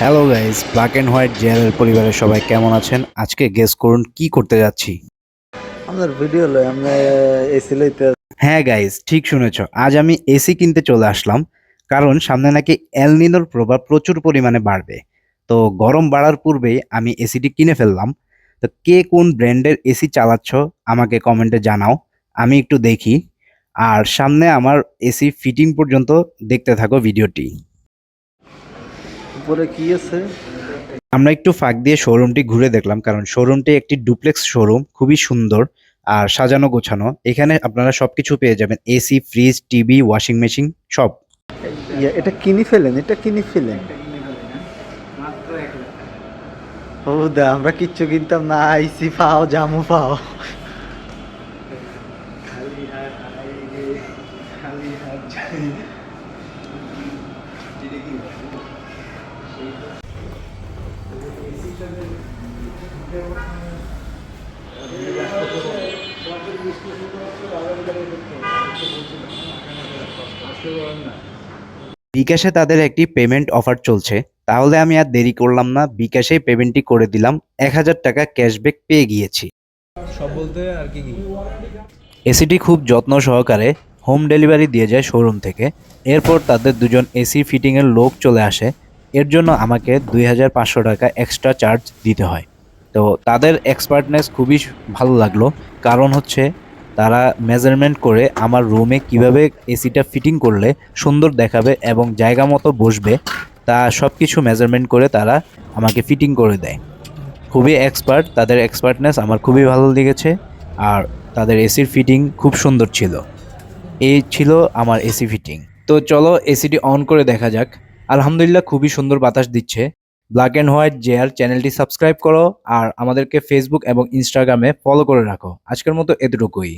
Hello guys, black and white JRL পরিবারের সবাই কেমন আছেন? আজকে গেস করুন কি করতে যাচ্ছি। আমাদের ভিডিও লই আমরা এসি লইতে। হ্যাঁ গাইস, ঠিক শুনেছো। আজ আমি এসি কিনতে চলে আসলাম, কারণ সামনে নাকি এল নিনোর প্রভাব প্রচুর পরিমাণে বাড়বে। তো গরম বাড়ার পূর্বেই আমি এসিটি কিনে ফেললাম। তো কে কোন ব্র্যান্ডের এসি চালাচ্ছ আমাকে কমেন্টে জানাও, আমি একটু দেখি। আর সামনে আমার এসি ফিটিং পর্যন্ত দেখতে থাকো ভিডিওটি। উপরে কি আছে? আমরা একটু ফাঁক দিয়ে শোরুমটি ঘুরে দেখলাম, কারণ শোরুমটি একটি ডুপ্লেক্স শোরুম, খুবই সুন্দর আর সাজানো গোছানো। এখানে আপনারা সবকিছু পেয়ে যাবেন, AC, fridge, TV, washing machine সব। এটা কিনে ফেলেন, এটা কিনে ফেলেন। ও দা, আমরা কিচ্ছু কিনতাম না, আইসি পাও জামু পাও। বিকাশে তাদের একটি পেমেন্ট অফার চলছে, তাহলে আমি আর দেরি করলাম না, বিকাশেই পেমেন্টটি করে দিলাম। 1000 টাকা ক্যাশব্যাক পেয়ে গিয়েছি। সব বলতে আর কি কি? এসিটি খুব যত্ন সহকারে হোম ডেলিভারি দিয়ে যায় শোরুম থেকে। এরপর তাদের দুজন এসি ফিটিংয়ের লোক চলে আসে। এর জন্য আমাকে 2500 টাকা এক্সট্রা চার্জ দিতে হয়। তো তাদের এক্সপার্টনেস খুবই ভালো লাগলো, কারণ হচ্ছে তারা মেজারমেন্ট করে আমার রুমে কিভাবে এসিটা ফিটিং করলে সুন্দর দেখাবে এবং জায়গা মতো বসবে, তা সব কিছু মেজারমেন্ট করে তারা আমাকে ফিটিং করে দেয়। খুবই এক্সপার্ট, তাদের এক্সপার্টনেস আমার খুবই ভালো লেগেছে। আর তাদের এসির ফিটিং খুব সুন্দর ছিল। এই ছিল আমার এসি ফিটিং। তো চলো এসিটি অন করে দেখা যাক। আলহামদুলিল্লাহ, খুবই সুন্দর বাতাস দিচ্ছে। ব্ল্যাক অ্যান্ড হোয়াইট জেআর চ্যানেলটি সাবস্ক্রাইব করো আর আমাদেরকে ফেসবুক এবং ইনস্টাগ্রামে ফলো করে রাখো। আজকের মতো এতটুকুই।